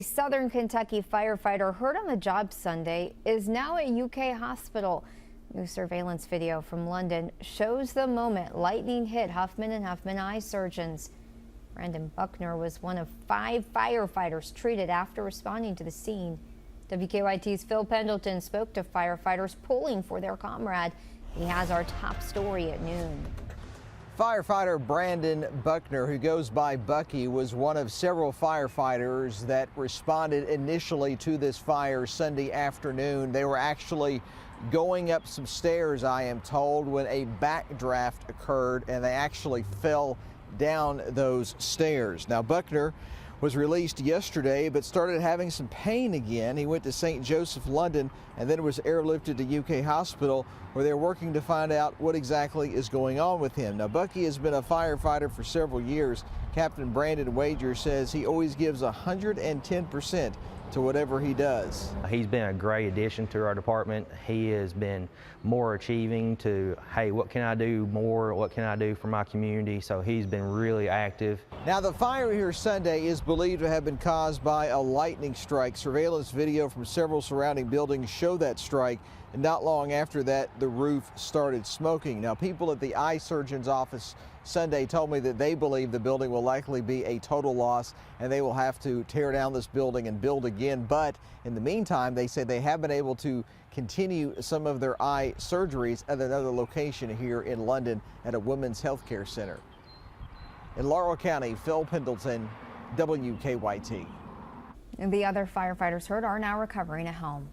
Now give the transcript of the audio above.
Southern Kentucky firefighter hurt on the job Sunday is now at UK hospital. New surveillance video from London shows the moment lightning hit Huffman and Huffman eye surgeons. Brandon Buckner was one of 5 firefighters treated after responding to the scene. WKYT's Phil Pendleton spoke to firefighters pulling for their comrade. He has our top story at noon. Firefighter Brandon Buckner, who goes by Bucky, was one of several firefighters that responded initially to this fire Sunday afternoon. They were actually going up some stairs, I am told, when a backdraft occurred and they actually fell down those stairs. Now, Buckner was released yesterday but started having some pain again. He went to St. Joseph, London, and then was airlifted to UK hospital, where they're working to find out what exactly is going on with him. Now, Bucky has been a firefighter for several years. Captain Brandon Wager says he always gives 110% to whatever he does. He's been a great addition to our department. He has been more achieving to, hey, what can I do more? What can I do for my community? So he's been really active. Now, the fire here Sunday is believed to have been caused by a lightning strike. Surveillance video from several surrounding buildings show that strike, and not long after that, the roof started smoking. Now, people at the eye surgeon's office Sunday told me that they believe the building will likely be a total loss and they will have to tear down this building and build again. But in the meantime, they say they have been able to continue some of their eye surgeries at another location here in London at a women's health care center. In Laurel County, Phil Pendleton, WKYT. And the other firefighters hurt are now recovering at home.